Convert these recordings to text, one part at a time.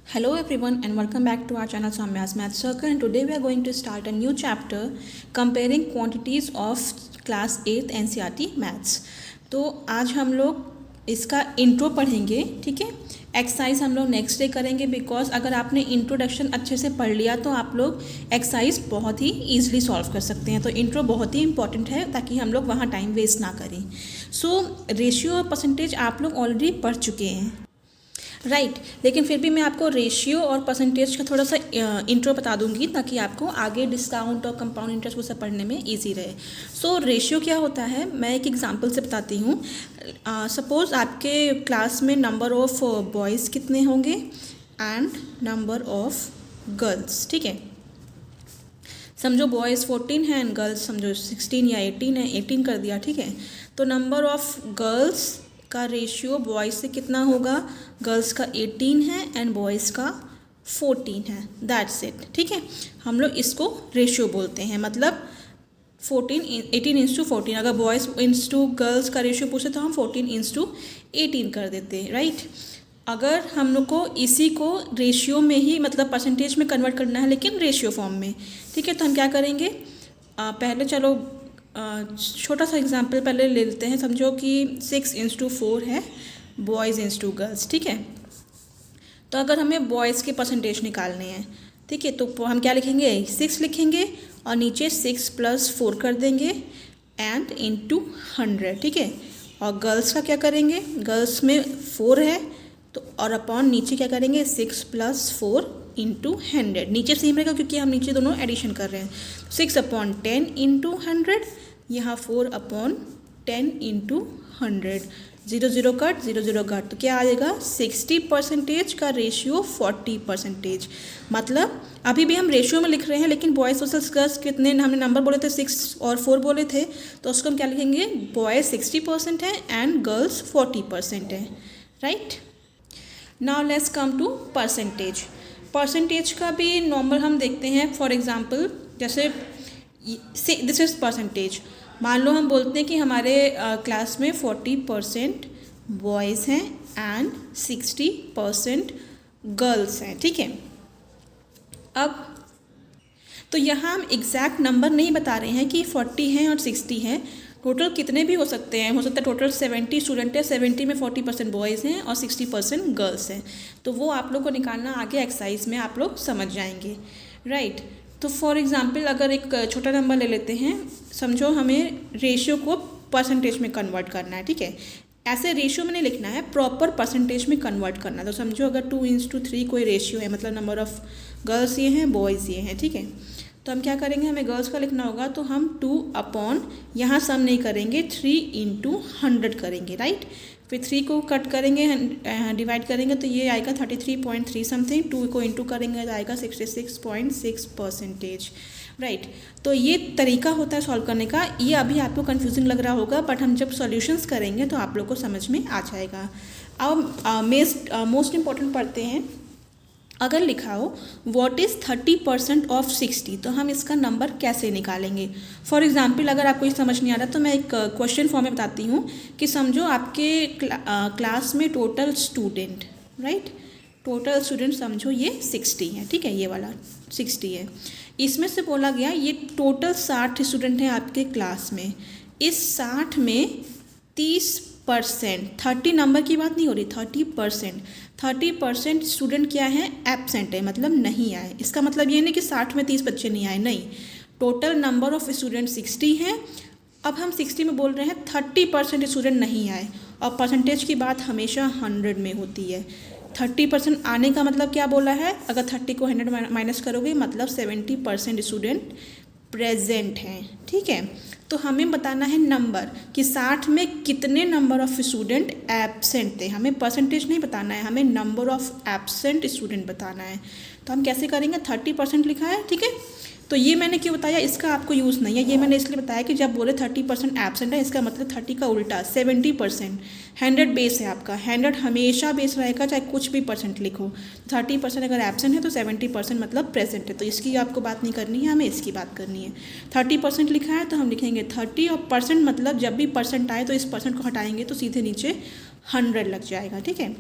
Hello everyone and welcome back to our channel Samya's Math Circle, and today we are going to start a new chapter comparing quantities of class 8th NCERT Maths। तो आज हम लोग इसका intro पढ़ेंगे, ठीक है। Exercise हम लोग नेक्स्ट डे करेंगे, बिकॉज अगर आपने इंट्रोडक्शन अच्छे से पढ़ लिया तो आप लोग एक्सरसाइज बहुत ही ईजिली सॉल्व कर सकते हैं। तो इंट्रो बहुत ही इंपॉर्टेंट है ताकि हम लोग वहाँ टाइम वेस्ट ना करें। सो रेशियो और परसेंटेज आप लोग ऑलरेडी पढ़ चुके हैं, राइट लेकिन फिर भी मैं आपको रेशियो और परसेंटेज का थोड़ा सा इंट्रो बता दूंगी ताकि आपको आगे डिस्काउंट और कंपाउंड इंटरेस्ट वो सब पढ़ने में इजी रहे। सो रेशियो क्या होता है, मैं एक एग्जांपल से बताती हूँ। सपोज़ आपके क्लास में नंबर ऑफ़ बॉयज़ कितने होंगे एंड नंबर ऑफ़ गर्ल्स, ठीक है। समझो बॉयज़ 14 है एंड गर्ल्स समझो 16 या 18 है, 18 कर दिया, ठीक है। तो नंबर ऑफ़ गर्ल्स का रेशियो बॉयज़ से कितना होगा, गर्ल्स का 18 है एंड बॉयज़ का 14 है, दैट्स इट, ठीक है। हम लोग इसको रेशियो बोलते हैं, मतलब 18:14। अगर बॉयज़ इंस टू गर्ल्स का रेशियो पूछे तो हम 14:18 कर देते हैं, राइट। अगर हम लोग को इसी को रेशियो में ही मतलब परसेंटेज में कन्वर्ट करना है लेकिन रेशियो फॉर्म में, ठीक है, तो हम क्या करेंगे, पहले चलो छोटा सा एग्जाम्पल पहले ले लेते हैं। समझो कि 6:4 है बॉयज़ इंस टू गर्ल्स, ठीक है। तो अगर हमें बॉयज़ के परसेंटेज निकालने हैं, ठीक है, तो हम क्या लिखेंगे, 6 लिखेंगे और नीचे 6 + 4 कर देंगे एंड इंटू 100, ठीक है। और गर्ल्स का क्या करेंगे, गर्ल्स में 4 है तो और अपॉन नीचे क्या करेंगे, 6 + 4 इंटू 100। नीचे सेम रहेगा क्योंकि हम नीचे दोनों एडिशन कर रहे हैं। 6/10 इंटू 100, यहाँ 4/10 इंटू 100। 0 0 कट, 0 0 कट, तो क्या आ जाएगा, 60% का रेशियो 40%। मतलब अभी भी हम रेशियो में लिख रहे हैं लेकिन बॉयज़ वर्सेस गर्ल्स कितने हमने नंबर बोले थे, 6 और 4 बोले थे, तो उसको हम क्या लिखेंगे, बॉयज़ 60% है एंड गर्ल्स 40% है, right. Now let's come to percentage. Percentage का भी नॉर्मल हम देखते हैं। फॉर एग्जांपल जैसे दिस इज़ परसेंटेज। मान लो हम बोलते हैं कि हमारे क्लास में 40% बॉयज़ हैं एंड 60% गर्ल्स हैं, ठीक है। अब तो यहाँ हम एग्जैक्ट नंबर नहीं बता रहे हैं कि 40 हैं और 60 हैं, टोटल कितने भी हो सकते हैं। हो सकता है टोटल 70 स्टूडेंट है, 70 में 40% बॉयज़ हैं और 60% गर्ल्स हैं। तो वो आप लोग को निकालना आगे एक्सरसाइज में आप लोग समझ जाएंगे, राइट। तो फॉर एग्जांपल अगर एक छोटा नंबर ले लेते हैं, समझो हमें रेशियो को परसेंटेज में कन्वर्ट करना है, ठीक है। ऐसे रेशियो में नहीं लिखना है, प्रॉपर परसेंटेज में कन्वर्ट करना है। तो समझो अगर 2:3 कोई रेशियो है, मतलब नंबर ऑफ़ गर्ल्स ये हैं, बॉयज़ ये हैं, ठीक है। तो हम क्या करेंगे, हमें गर्ल्स का लिखना होगा तो हम 2/, यहाँ सम नहीं करेंगे, 3/100 करेंगे, राइट। फिर 3 को कट करेंगे, डिवाइड करेंगे तो ये आएगा 33.3 समथिंग। 2 को इंटू करेंगे तो आएगा 66.6%, राइट। तो ये तरीका होता है सॉल्व करने का। ये अभी आपको कन्फ्यूजिंग लग रहा होगा बट हम जब सॉल्यूशंस करेंगे तो आप लोग को समझ में आ जाएगा। अब मोस्ट इम्पॉर्टेंट पढ़ते हैं। अगर लिखा हो व्हाट इज़ 30% ऑफ 60, तो हम इसका नंबर कैसे निकालेंगे। फॉर एग्जांपल अगर आपको ये समझ नहीं आ रहा तो मैं एक क्वेश्चन फॉर्म में बताती हूँ कि समझो आपके क्लास में total student, right, total student समझो ये 60 है, ठीक है, ये वाला 60 है। इसमें से बोला गया ये टोटल 60 स्टूडेंट हैं आपके क्लास में। इस 60 में 30%, 30 नंबर की बात नहीं हो रही, 30% स्टूडेंट क्या है, एब्सेंट है, मतलब नहीं आए। इसका मतलब ये नहीं कि 60 में 30 बच्चे नहीं आए, नहीं, टोटल नंबर ऑफ स्टूडेंट 60 है। अब हम 60 में बोल रहे हैं 30% स्टूडेंट नहीं आए, और परसेंटेज की बात हमेशा 100 में होती है। 30% आने का मतलब क्या बोला है, अगर 30 को 100 माइनस करोगे मतलब 70% स्टूडेंट प्रेजेंट हैं, ठीक है। तो हमें बताना है नंबर कि 60 में कितने नंबर ऑफ़ स्टूडेंट एब्सेंट थे। हमें परसेंटेज नहीं बताना है, हमें नंबर ऑफ़ एब्सेंट स्टूडेंट बताना है। तो हम कैसे करेंगे, 30% लिखा है, ठीक है। तो ये मैंने क्यों बताया, इसका आपको यूज़ नहीं है, ये मैंने इसलिए बताया कि जब बोले 30% एब्सेंट है, इसका मतलब 30 का उल्टा 70%। 100 बेस है आपका, 100 हमेशा बेस रहेगा चाहे कुछ भी परसेंट लिखो। 30% अगर एब्सेंट है तो 70% मतलब प्रेजेंट है। तो इसकी आपको बात नहीं करनी है, हमें इसकी बात करनी है। 30% लिखा है तो हम लिखेंगे 30, और परसेंट मतलब जब भी परसेंट आए तो इस परसेंट को हटाएंगे तो सीधे नीचे 100 लग जाएगा, ठीक है।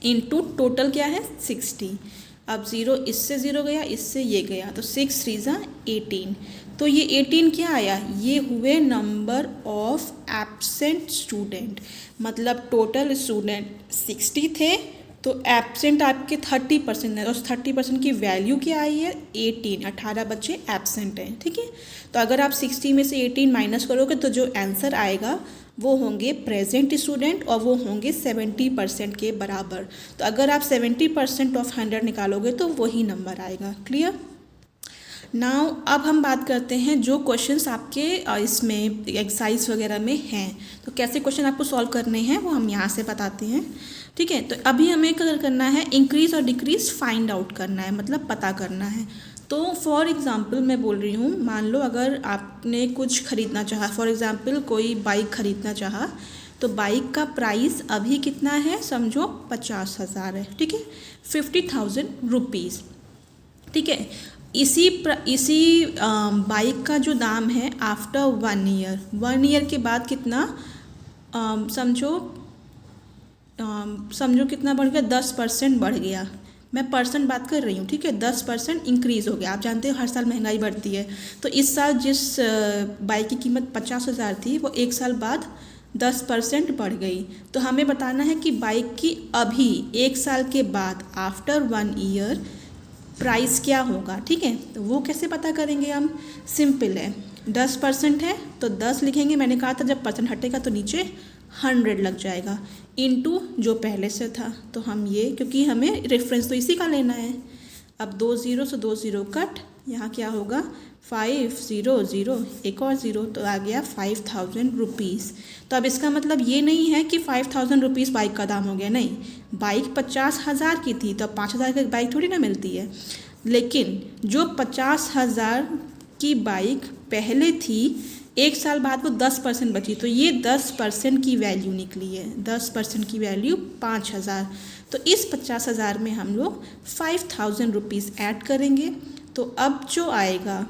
इनटू टोटल क्या है 60। अब 0 इससे 0 गया, इससे ये गया, तो 6 3 ज़ा 18। तो ये 18 क्या आया, ये हुए नंबर ऑफ एब्सेंट स्टूडेंट। मतलब टोटल स्टूडेंट 60 थे तो एब्सेंट आपके 30% है, तो उस 30% की वैल्यू क्या आई है 18, 18 बच्चे एब्सेंट हैं। ठीक है, तो अगर आप 60 में से 18 माइनस करोगे तो जो आंसर आएगा वो होंगे प्रेजेंट स्टूडेंट और वो होंगे 70% के बराबर। तो अगर आप 70% ऑफ 100 निकालोगे तो वही नंबर आएगा। क्लियर। नाउ अब हम बात करते हैं जो क्वेश्चंस आपके इसमें एक्सरसाइज वगैरह में हैं, तो कैसे क्वेश्चन आपको सॉल्व करने हैं वो हम यहाँ से बताते हैं। ठीक है, तो अभी हमें क्या करना है, इंक्रीज और डिक्रीज फाइंड आउट करना है, मतलब पता करना है। तो फॉर एग्ज़ाम्पल मैं बोल रही हूँ, मान लो अगर आपने कुछ खरीदना चाहा, फॉर एग्ज़ाम्पल कोई बाइक खरीदना चाहा, तो बाइक का प्राइस अभी कितना है, समझो 50,000 है। ठीक है, 50,000 रुपीज़। ठीक है, इसी बाइक का जो दाम है आफ्टर 1 ईयर, 1 ईयर के बाद कितना, समझो कितना बढ़ गया, 10% बढ़ गया। मैं परसेंट बात कर रही हूँ। ठीक है, 10% इंक्रीज़ हो गया। आप जानते हो हर साल महंगाई बढ़ती है, तो इस साल जिस बाइक की कीमत 50,000 थी वो 1 साल बाद 10% बढ़ गई। तो हमें बताना है कि बाइक की अभी 1 साल के बाद आफ्टर 1 ईयर प्राइस क्या होगा। ठीक है, तो वो कैसे पता करेंगे हम, सिंपल है, 10% है तो 10 लिखेंगे, मैंने कहा था जब परसेंट हटेगा तो नीचे 100 लग जाएगा, इनटू जो पहले से था, तो हम ये, क्योंकि हमें रेफरेंस तो इसी का लेना है। अब 2 0 से 2 0 कट, यहाँ क्या होगा 5 0 0, एक और 0, तो आ गया 5,000 रुपीज़। तो अब इसका मतलब ये नहीं है कि 5,000 रुपीज़ बाइक का दाम हो गया, नहीं, बाइक 50,000 की थी तो 5,000 की बाइक थोड़ी ना मिलती है, लेकिन जो 50,000 की बाइक पहले थी 1 साल बाद वो 10% बची, तो ये 10% की वैल्यू निकली है, 10% की वैल्यू 5,000। तो इस 50,000 में हम लोग 5,000 रुपीज़ ऐड करेंगे, तो अब जो आएगा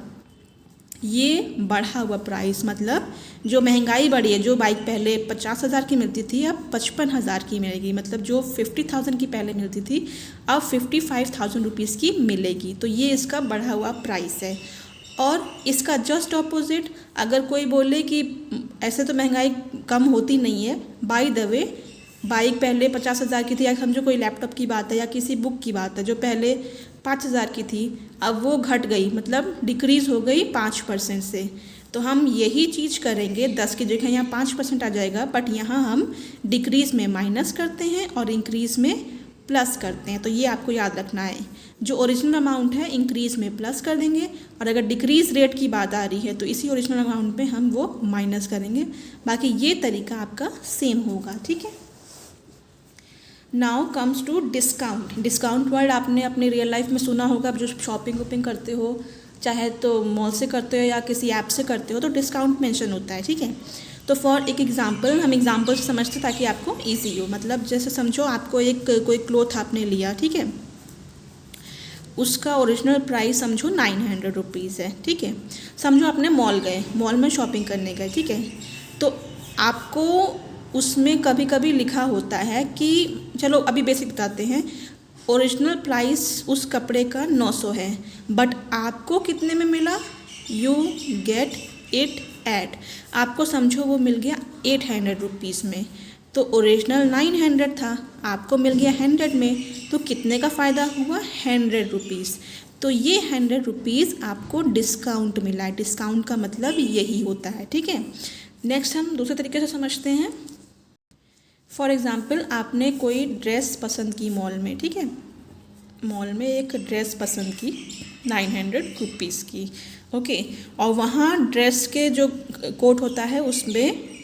ये बढ़ा हुआ प्राइस, मतलब जो महंगाई बढ़ी है, जो बाइक पहले 50,000 की मिलती थी अब 55,000 की मिलेगी, मतलब जो 50,000 की पहले मिलती थी अब 55,000 रुपीज़ की मिलेगी। तो ये इसका बढ़ा हुआ प्राइस है। और इसका जस्ट ऑपोजिट, अगर कोई बोले कि ऐसे तो महंगाई कम होती नहीं है, बाय द वे बाइक पहले 50,000 की थी, या समझो कोई लैपटॉप की बात है या किसी बुक की बात है जो पहले 5,000 की थी, अब वो घट गई, मतलब डिक्रीज़ हो गई 5% से। तो हम यही चीज़ करेंगे, 10 की जगह यहाँ 5% आ जाएगा, बट यहाँ हम डिक्रीज़ में माइनस करते हैं और इंक्रीज़ में प्लस करते हैं। तो ये आपको याद रखना है, जो ओरिजिनल अमाउंट है इंक्रीज़ में प्लस कर देंगे, और अगर डिक्रीज़ रेट की बात आ रही है तो इसी ओरिजिनल अमाउंट पे हम वो माइनस करेंगे। बाकी ये तरीका आपका सेम होगा। ठीक है, now comes to discount. Discount word आपने अपनी रियल लाइफ में सुना होगा, जो शॉपिंग वॉपिंग करते हो, चाहे तो मॉल से करते हो या किसी ऐप से करते हो, तो डिस्काउंट मेंशन होता है। ठीक है, तो फॉर एक एग्जांपल, हम एग्जांपल से समझते ताकि आपको इजी हो। मतलब जैसे समझो आपको कोई क्लोथ आपने लिया, ठीक है, उसका ओरिजिनल प्राइस समझो 900 रुपीज़ है। ठीक है, समझो आपने मॉल गए, मॉल में शॉपिंग करने गए। ठीक है, तो आपको उसमें कभी कभी लिखा होता है कि, चलो अभी बेसिक बताते हैं, ओरिजिनल प्राइस उस कपड़े का 900 है, बट आपको कितने में मिला, यू गेट इट एट, आपको समझो वो मिल गया 800 रुपीज़ में। तो ओरिजिनल 900 था, आपको मिल गया 100 में, तो कितने का फ़ायदा हुआ, 100 रुपीज़। तो ये 100 रुपीज़ आपको डिस्काउंट मिला है। डिस्काउंट का मतलब यही होता है। ठीक है, नेक्स्ट हम दूसरे तरीके से समझते हैं। फॉर एग्ज़ाम्पल आपने कोई ड्रेस पसंद की मॉल में, ठीक है, मॉल में एक ड्रेस पसंद की 900 रुपीज़ की, ओके, और वहाँ ड्रेस के जो कोट होता है उसमें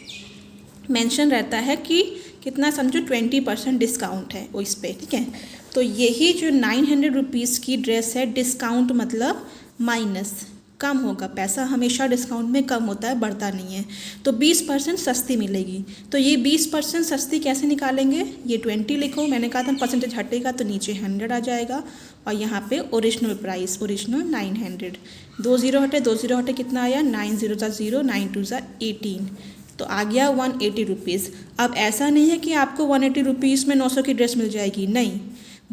मेंशन रहता है कि कितना, समझो 20% डिस्काउंट है वो इस पर। ठीक है, तो यही जो 900 रुपीज़ की ड्रेस है, डिस्काउंट मतलब माइनस, कम होगा, पैसा हमेशा डिस्काउंट में कम होता है, बढ़ता नहीं है, तो 20% सस्ती मिलेगी। तो ये 20% सस्ती कैसे निकालेंगे, ये 20 लिखो, मैंने कहा था परसेंटेज हटेगा तो नीचे 100 आ जाएगा, और यहाँ पे ओरिजिनल प्राइस, ओरिजिनल 900, 2 0 हटे, 2 0 हटे, कितना आया, 9 0 ज़ा 0, 9 2 ज़ा 18, तो तो आ गया 180 रुपीज़। अब ऐसा नहीं है कि आपको 180 रुपीज़ में 900 की ड्रेस मिल जाएगी, नहीं,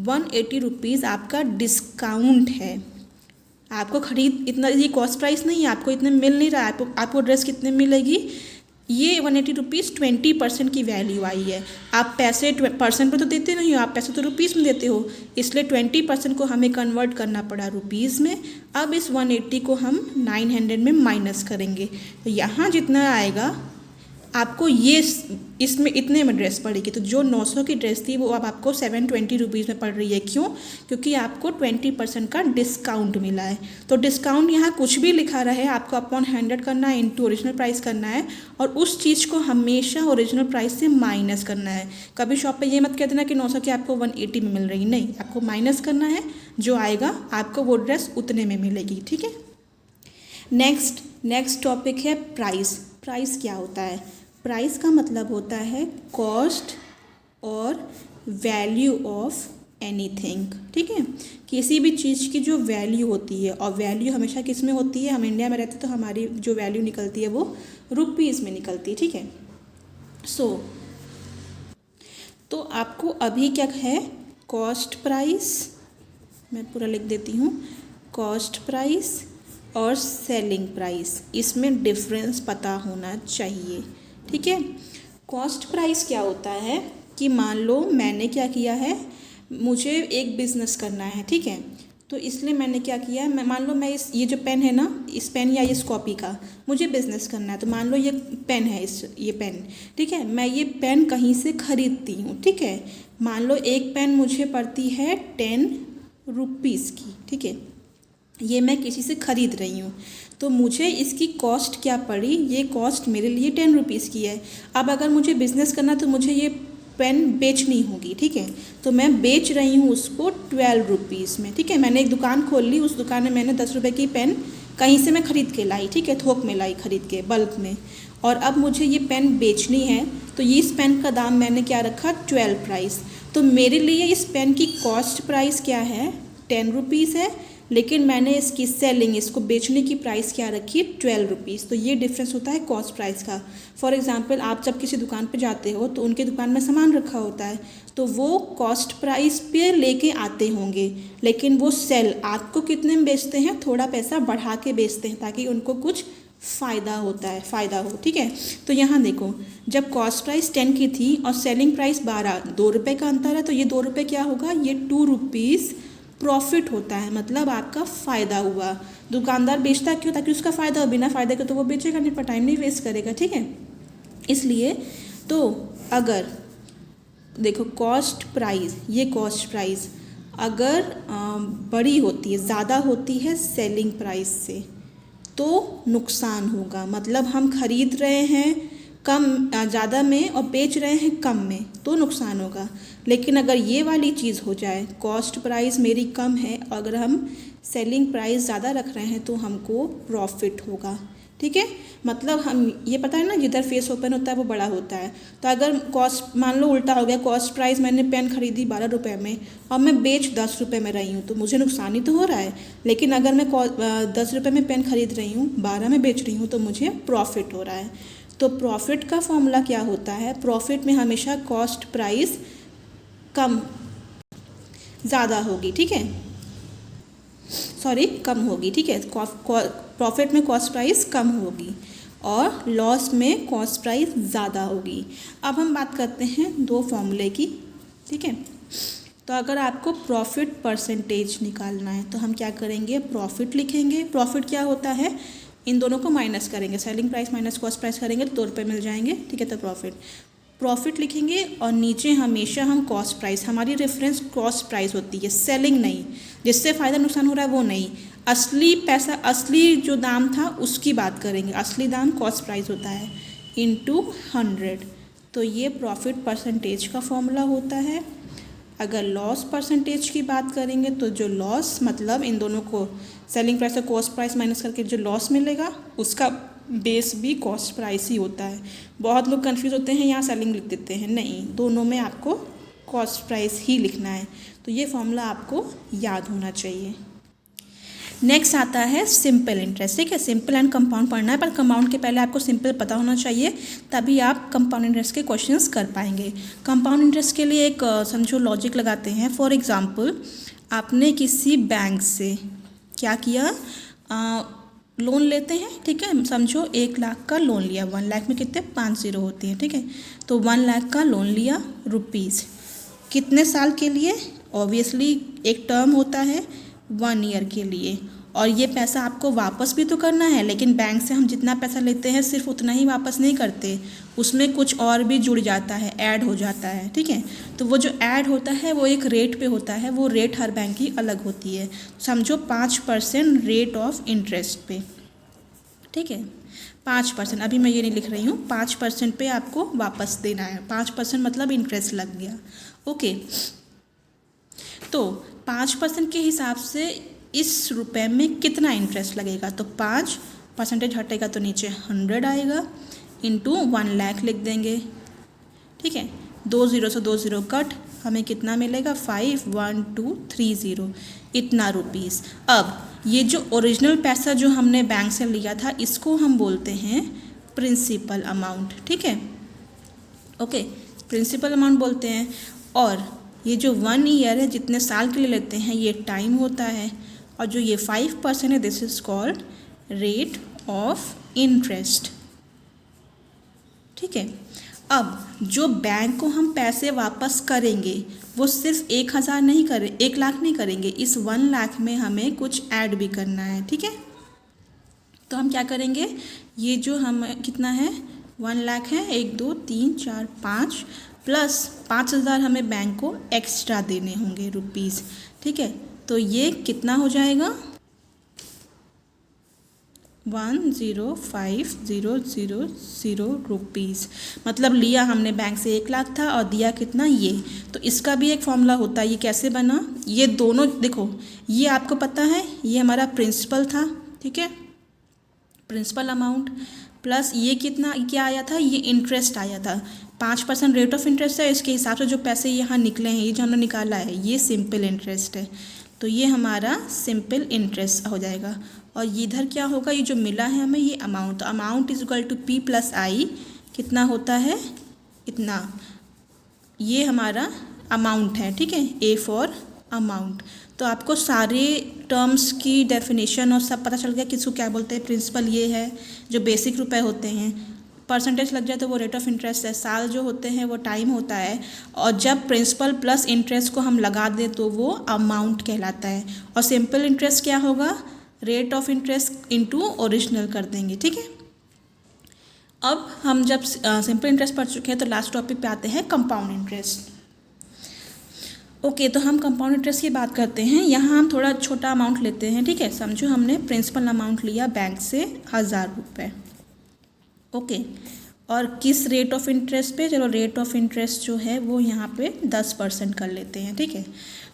180 रुपीज़ आपका डिस्काउंट है। आपको खरीद इतना, ये कॉस्ट प्राइस नहीं है, आपको इतने मिल नहीं रहा है। आपको ड्रेस कितने मिलेगी, ये 180 रुपीज़ 20% की वैल्यू आई है। आप पैसे परसेंट पर तो देते नहीं हो, आप पैसे तो रुपीज़ में देते हो, इसलिए 20% को हमें कन्वर्ट करना पड़ा रुपीज़ में। अब इस 180 को हम 900 में माइनस करेंगे, तो यहाँ जितना आएगा आपको ये इसमें इतने में ड्रेस पड़ेगी। तो जो 900 की ड्रेस थी वो अब आपको 720 रुपीज़ में पड़ रही है। क्यों? क्योंकि आपको 20% का डिस्काउंट मिला है। तो डिस्काउंट यहाँ कुछ भी लिखा रहे, आपको अपॉन 100 करना है, इंटू ओरिजिनल प्राइस करना है, और उस चीज़ को हमेशा ओरिजिनल प्राइस से माइनस करना है। कभी शॉप पर ये मत कह देना कि 900 की आपको 180 में मिल रही, नहीं, आपको माइनस करना है, जो आएगा आपको वो ड्रेस उतने में मिलेगी। ठीक है। नेक्स्ट टॉपिक है प्राइस। प्राइस क्या होता है? प्राइस का मतलब होता है कॉस्ट और वैल्यू ऑफ एनीथिंग। ठीक है, किसी भी चीज़ की जो वैल्यू होती है, और वैल्यू हमेशा किस में होती है, हम इंडिया में रहते तो हमारी जो वैल्यू निकलती है वो रुपीज़ में निकलती है। ठीक है। तो आपको अभी क्या है, कॉस्ट प्राइस, मैं पूरा लिख देती हूँ, कॉस्ट प्राइस और सेलिंग प्राइस, इसमें डिफरेंस पता होना चाहिए। ठीक है। कॉस्ट प्राइस क्या होता है कि मान लो मैंने क्या किया है, मुझे एक बिज़नेस करना है। ठीक है, तो इसलिए मैंने क्या किया है, मैं मान लो मैं ये जो पेन है ना, इस पेन या इस कॉपी का मुझे बिज़नेस करना है। तो मान लो ये पेन है, ये पेन, ठीक है, मैं ये पेन कहीं से ख़रीदती हूँ। ठीक है, मान लो एक पेन मुझे पड़ती है 10 रुपीज़ की। ठीक है, ये मैं किसी से ख़रीद रही हूँ, तो मुझे इसकी कॉस्ट क्या पड़ी, ये कॉस्ट मेरे लिए 10 रुपीज़ की है। अब अगर मुझे बिज़नेस करना तो मुझे ये पेन बेचनी होगी। ठीक है, तो मैं बेच रही हूँ उसको 12 रुपीज़ में। ठीक है, मैंने एक दुकान खोल ली, उस दुकान में मैंने 10 रुपये की पेन कहीं से मैं ख़रीद के लाई। ठीक है, थोक में लाई, ख़रीद के बल्क में, और अब मुझे ये पेन बेचनी है, तो ये इस पेन का दाम मैंने क्या रखा, 12 प्राइस। तो मेरे लिए इस पेन की कॉस्ट प्राइस क्या है, 10 रुपीज़ है, लेकिन मैंने इसकी सेलिंग, इसको बेचने की प्राइस क्या रखी, 12 रुपीज़। तो ये डिफरेंस होता है कॉस्ट प्राइस का। फॉर एग्जांपल, आप जब किसी दुकान पे जाते हो तो उनके दुकान में सामान रखा होता है, तो वो कॉस्ट प्राइस पे लेके आते होंगे, लेकिन वो सेल आपको कितने में बेचते हैं, थोड़ा पैसा बढ़ा के बेचते हैं, ताकि उनको कुछ फ़ायदा हो। ठीक है, तो यहाँ देखो, जब कॉस्ट प्राइस 10 की थी और सेलिंग प्राइस 12, 2 रुपये का अंतर है, तो ये 2 रुपये क्या होगा, ये 2 रुपीज़ प्रॉफिट होता है, मतलब आपका फ़ायदा हुआ। दुकानदार बेचता क्यों, ताकि उसका फ़ायदा हो, बिना फ़ायदे के तो वो बेचेगा नहीं, पर टाइम नहीं वेस्ट करेगा। ठीक है, इसलिए तो अगर देखो कॉस्ट प्राइस, ये कॉस्ट प्राइस अगर बड़ी होती है, ज़्यादा होती है सेलिंग प्राइस से, तो नुकसान होगा। मतलब हम खरीद रहे हैं कम ज़्यादा में और बेच रहे हैं कम में, तो नुकसान होगा। लेकिन अगर ये वाली चीज़ हो जाए, कॉस्ट प्राइस मेरी कम है, अगर हम सेलिंग प्राइस ज़्यादा रख रहे हैं, तो हमको प्रॉफिट होगा। ठीक है, मतलब हम ये पता है ना, जिधर फेस ओपन होता है वो बड़ा होता है। तो अगर कॉस्ट, मान लो उल्टा हो गया, कॉस्ट प्राइस मैंने पेन खरीदी 12 रुपये में और मैं बेच 10 रुपये में रही हूँ, तो मुझे नुकसान ही तो हो रहा है। लेकिन अगर मैं 10 रुपये में पेन खरीद रही हूँ, 12 में बेच रही हूँ, तो मुझे प्रॉफिट हो रहा है। तो प्रॉफिट का फॉर्मूला क्या होता है, प्रॉफिट में हमेशा कॉस्ट प्राइस कम ज़्यादा होगी। ठीक है, सॉरी, कम होगी। ठीक है, प्रॉफिट में कॉस्ट प्राइस कम होगी और लॉस में कॉस्ट प्राइस ज़्यादा होगी। अब हम बात करते हैं दो फॉर्मूले की। ठीक है, तो अगर आपको प्रॉफिट परसेंटेज निकालना है, तो हम क्या करेंगे, प्रॉफिट लिखेंगे। प्रॉफिट क्या होता है, इन दोनों को माइनस करेंगे, selling price minus cost price करेंगे तो 2 रुपये मिल जाएंगे। ठीक है, तो प्रॉफिट लिखेंगे और नीचे हमेशा हम कॉस्ट प्राइस, हमारी रेफरेंस कॉस्ट प्राइस होती है, सेलिंग नहीं, जिससे फ़ायदा नुकसान हो रहा है वो नहीं, असली पैसा, असली जो दाम था उसकी बात करेंगे। असली दाम कॉस्ट प्राइस होता है इंटू 100। तो ये प्रॉफिट परसेंटेज का फॉर्मूला होता है। अगर लॉस परसेंटेज की बात करेंगे, तो जो लॉस, मतलब इन दोनों को सेलिंग प्राइस और कॉस्ट प्राइस माइनस करके जो लॉस मिलेगा, उसका बेस भी कॉस्ट प्राइस ही होता है। बहुत लोग कंफ्यूज होते हैं, यहाँ सेलिंग लिख देते हैं, नहीं, दोनों में आपको कॉस्ट प्राइस ही लिखना है। तो ये फॉर्मूला आपको याद होना चाहिए। नेक्स्ट आता है सिंपल इंटरेस्ट। ठीक है, सिंपल एंड कंपाउंड पढ़ना है, पर कंपाउंड के पहले आपको सिंपल पता होना चाहिए, तभी आप कंपाउंड इंटरेस्ट के क्वेश्चंस कर पाएंगे। कंपाउंड इंटरेस्ट के लिए एक समझो लॉजिक लगाते हैं। फॉर एग्जांपल, आपने किसी बैंक से क्या किया, लोन लेते हैं। ठीक है, समझो 1 लाख का लोन लिया। 1 लाख में कितने 5 जीरो होती हैं। ठीक है, तो 1 लाख का लोन लिया रुपीज़, कितने साल के लिए? ऑब्वियसली एक टर्म होता है 1 ईयर के लिए, और ये पैसा आपको वापस भी तो करना है। लेकिन बैंक से हम जितना पैसा लेते हैं सिर्फ उतना ही वापस नहीं करते, उसमें कुछ और भी जुड़ जाता है, ऐड हो जाता है। ठीक है, तो वो जो ऐड होता है वो एक रेट पे होता है, वो रेट हर बैंक की अलग होती है। समझो 5% रेट ऑफ इंटरेस्ट पे। ठीक है, 5%, अभी मैं ये नहीं लिख रही हूँ, 5% पे आपको वापस देना है। 5% मतलब इंटरेस्ट लग गया। ओके, तो 5% के हिसाब से इस रुपए में कितना इंटरेस्ट लगेगा? तो 5% हटेगा तो नीचे 100 आएगा, इंटू 1 लाख लिख देंगे। ठीक है, 2 जीरो से 2 जीरो कट, हमें कितना मिलेगा? 51230, इतना रुपीज़। अब ये जो ओरिजिनल पैसा जो हमने बैंक से लिया था, इसको हम बोलते हैं प्रिंसिपल अमाउंट। ठीक है, ओके, प्रिंसिपल अमाउंट बोलते हैं। और ये जो 1 ईयर है, जितने साल के लिए लेते हैं, ये टाइम होता है। और जो ये 5% है, this is called rate of interest. ठीक है, अब जो बैंक को हम पैसे वापस करेंगे वो सिर्फ 1,000 नहीं करें, 1 लाख नहीं करेंगे, इस 1 लाख में हमें कुछ ऐड भी करना है। ठीक है, तो हम क्या करेंगे, ये जो हम कितना है 1 लाख है, 1 2 3 4 5 प्लस 5,000 हमें बैंक को एक्स्ट्रा देने होंगे रुपीज़। ठीक है, तो ये कितना हो जाएगा 105,000 रुपीज़। मतलब लिया हमने बैंक से 1 लाख था और दिया कितना, ये। तो इसका भी एक फॉर्मूला होता है। ये कैसे बना, ये दोनों देखो, ये आपको पता है, ये हमारा प्रिंसिपल था। ठीक है, प्रिंसिपल अमाउंट प्लस ये कितना क्या आया था, ये इंटरेस्ट आया था। 5% रेट ऑफ इंटरेस्ट है, इसके हिसाब से जो पैसे यहाँ निकले हैं, ये जो हमने निकाला है, ये सिंपल इंटरेस्ट है। तो ये हमारा सिंपल इंटरेस्ट हो जाएगा। और ये इधर क्या होगा, ये जो मिला है हमें, ये अमाउंट, तो amount is equal to P + I, कितना होता है इतना, ये हमारा अमाउंट है। ठीक है, A फॉर अमाउंट। तो आपको सारे टर्म्स की डेफिनेशन और सब पता चल गया, किसको क्या बोलते हैं। प्रिंसिपल ये है जो बेसिक रुपए होते हैं, परसेंटेज लग जाए तो वो रेट ऑफ इंटरेस्ट है, साल जो होते हैं वो टाइम होता है, और जब प्रिंसिपल प्लस इंटरेस्ट को हम लगा दें तो वो अमाउंट कहलाता है। और सिंपल इंटरेस्ट क्या होगा, rate of interest into original कर देंगे। ठीक है, अब हम जब सिंपल इंटरेस्ट पढ़ चुके हैं तो लास्ट टॉपिक पे आते हैं कंपाउंड इंटरेस्ट। ओके, तो हम कंपाउंड इंटरेस्ट की बात करते हैं। यहाँ हम थोड़ा छोटा अमाउंट लेते हैं। ठीक है, समझो हमने प्रिंसिपल अमाउंट लिया बैंक से 1,000 रुपये। ओके, और किस रेट ऑफ इंटरेस्ट पे, चलो रेट ऑफ इंटरेस्ट जो है वो यहाँ पे 10% कर लेते हैं। ठीक है,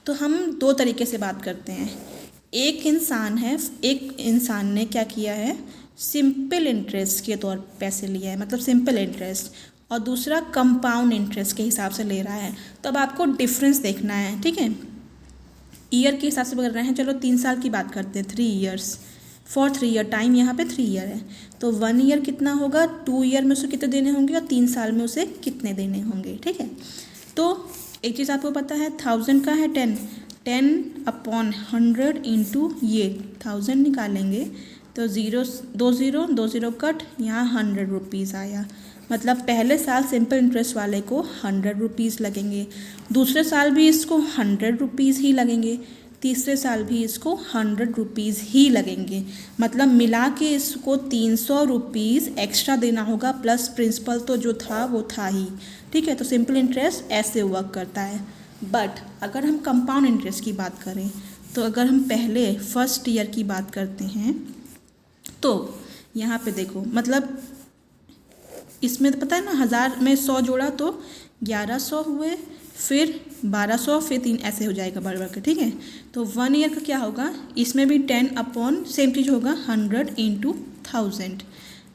तो हम 2 तरीके से बात करते हैं। एक इंसान ने क्या किया है, सिंपल इंटरेस्ट के तौर पर पैसे लिया है, मतलब सिंपल इंटरेस्ट, और दूसरा कंपाउंड इंटरेस्ट के हिसाब से ले रहा है। तो अब आपको डिफरेंस देखना है। ठीक है, ईयर के हिसाब से कर रहे हैं, चलो 3 साल की बात करते हैं, 3 ईयर्स फॉर 3 ईयर, टाइम यहाँ पे 3 ईयर है। तो 1 ईयर कितना होगा, 2 ईयर में उसे कितने देने होंगे, और 3 साल में उसे कितने देने होंगे। ठीक है, तो एक चीज़ आपको पता है, 1000 का है 10/100 इंटू ये 1000 निकालेंगे तो 2 जीरो कट, यहाँ 100 रुपीज़ आया। मतलब पहले साल सिंपल इंटरेस्ट वाले को 100 रुपीज़ लगेंगे, दूसरे साल भी इसको 100 रुपीज़ ही लगेंगे, तीसरे साल भी इसको 100 रुपीज़ ही लगेंगे। मतलब मिला के इसको 300 रुपीज़ एक्स्ट्रा देना होगा, प्लस प्रिंसिपल तो जो था वो था ही। ठीक है, तो सिंपल इंटरेस्ट ऐसे वर्क करता है। बट अगर हम कंपाउंड इंटरेस्ट की बात करें, तो अगर हम पहले फर्स्ट ईयर की बात करते हैं तो यहाँ पे देखो, मतलब इसमें तो पता है ना, 1000 में 100 जोड़ा तो 1100 हुए, फिर 1200, फिर 3, ऐसे हो जाएगा बढ़ बढ़ के। ठीक है, तो 1 ईयर का क्या होगा, इसमें भी 10 सेम चीज़ होगा, 100 इंटू 1000,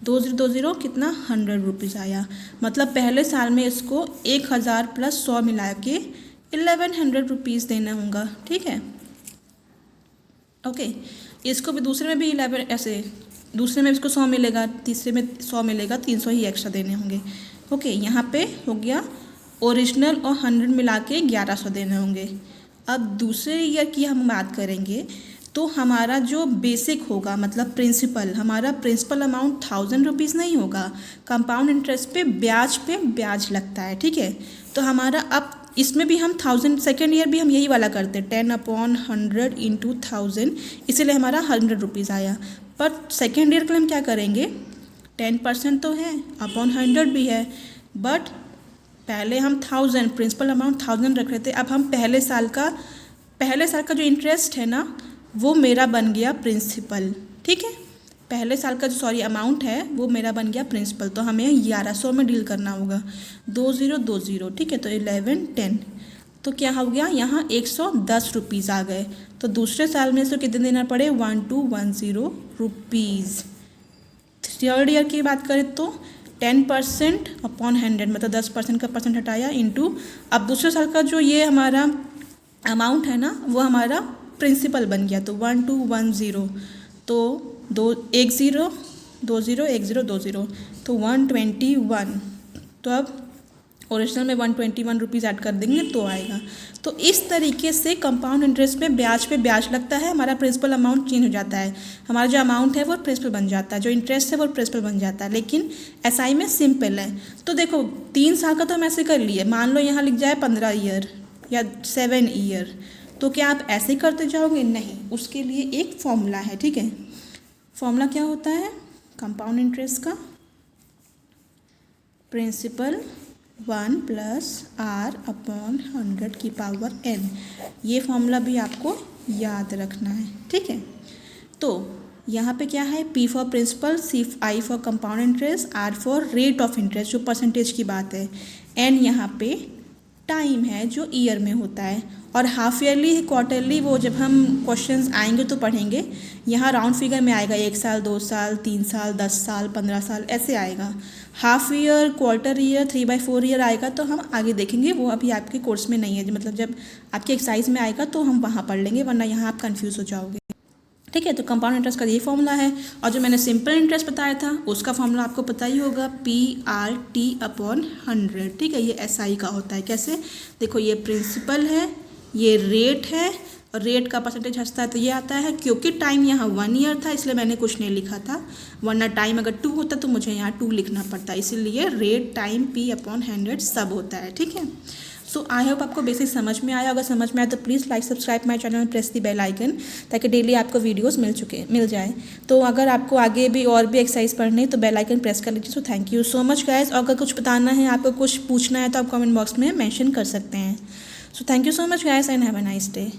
2020 कितना 100 रुपीज़ आया। मतलब पहले साल में इसको 1000 प्लस 100 मिला के 1100 रुपीज़ देना होगा। ठीक है, ओके, इसको भी दूसरे में भी 11 ऐसे, दूसरे में इसको 100 मिलेगा, तीसरे में 100 मिलेगा, 300 ही एक्स्ट्रा देने होंगे। ओके, यहाँ पे हो गया ओरिजिनल और 100 मिला के 1100 देने होंगे। अब दूसरे ईयर की हम बात करेंगे तो हमारा जो बेसिक होगा मतलब प्रिंसिपल, हमारा प्रिंसिपल अमाउंट 1000 रुपीज़ नहीं होगा, कंपाउंड इंटरेस्ट पे ब्याज लगता है, ठीक है। तो हमारा अब इसमें भी हम 1000, सेकेंड ईयर भी हम यही वाला करते हैं 10/100 इंटू 1000, इसीलिए हमारा 100 रुपीज़ आया। पर सेकेंड ईयर के लिए हम क्या करेंगे, 10% तो है अपॉन 100 भी है, बट पहले हम 1000 प्रिंसिपल अमाउंट 1000 रख रहे थे, अब हम पहले साल का जो इंटरेस्ट है ना वो मेरा बन गया प्रिंसिपल, ठीक है। पहले साल का जो अमाउंट है वो मेरा बन गया प्रिंसिपल, तो हमें 1100 में डील करना होगा, 2020, ठीक है। तो 1110, तो क्या हो गया यहाँ 110 रुपीज़ आ गए। तो दूसरे साल में इसको कितने देना पड़े, 1210 रुपीज़। थर्ड ईयर की बात करें तो 10% अपॉन 100 मतलब 10% का परसेंट हटाया इंटू, अब दूसरे साल का जो ये हमारा अमाउंट है ना वो हमारा प्रिंसिपल बन गया, तो 1210, तो 1020 तो 121, तो अब ओरिजिनल में 121 रुपीज़ ऐड कर देंगे तो आएगा। तो इस तरीके से कंपाउंड इंटरेस्ट में ब्याज लगता है, हमारा प्रिंसिपल अमाउंट चेंज हो जाता है, हमारा जो अमाउंट है वो प्रिंसिपल बन जाता है, जो इंटरेस्ट है वो प्रिंसिपल बन जाता है। लेकिन एसआई में सिंपल है। तो देखो 3 साल का तो हम ऐसे कर लिए, मान लो यहाँ लिख जाए 15 ईयर या 7 ईयर, तो क्या आप ऐसे करते जाओगे, नहीं, उसके लिए एक फॉर्मूला है, ठीक है। फॉर्मूला क्या होता है, कंपाउंड इंटरेस्ट का प्रिंसिपल 1 + R/100⁴n, ये फॉर्मूला भी आपको याद रखना है, ठीक है। तो यहाँ पे क्या है, P for principal, I for compound interest, R for rate of interest जो परसेंटेज की बात है, N यहाँ पे टाइम है जो ईयर में होता है, और हाफ ईयरली क्वार्टरली वो जब हम क्वेश्चंस आएंगे तो पढ़ेंगे। यहाँ राउंड फिगर में आएगा 1 साल, 2 साल, 3 साल, 10 साल, 15 साल ऐसे आएगा। Half year, quarter year, 3/4 year आएगा तो हम आगे देखेंगे, वो अभी आपके कोर्स में नहीं है, मतलब जब आपके एक्सरसाइज में आएगा तो हम वहाँ पढ़ लेंगे, वरना यहाँ आप कन्फ्यूज़ हो जाओगे, ठीक है। तो कंपाउंड इंटरेस्ट का ये फॉर्मूला है, और जो मैंने सिंपल इंटरेस्ट बताया था उसका फॉर्मूला आपको पता ही होगा, PRT/100, ठीक है। ये SI का होता है, कैसे, देखो ये प्रिंसिपल है, ये रेट है, और रेट का परसेंटेज हंसता है तो ये आता है। क्योंकि टाइम यहाँ 1 ईयर था इसलिए मैंने कुछ नहीं लिखा था, वरना टाइम अगर 2 होता तो मुझे यहाँ 2 लिखना पड़ता, इसीलिए रेट टाइम P/100 सब होता है, ठीक है। सो आई होप आपको बेसिक समझ में आया, अगर समझ में आया तो please like subscribe my channel, press the bell icon, ताकि डेली आपको वीडियोस मिल जाए। तो अगर आपको आगे भी और भी एक्सरसाइज पढ़नी है तो बेल आइकन प्रेस कर लीजिए। So thank you so much guys, और अगर कुछ बताना है, आपको कुछ पूछना है तो आप कमेंट बॉक्स में मेंशन कर सकते हैं। So thank you so much guys and have a nice day.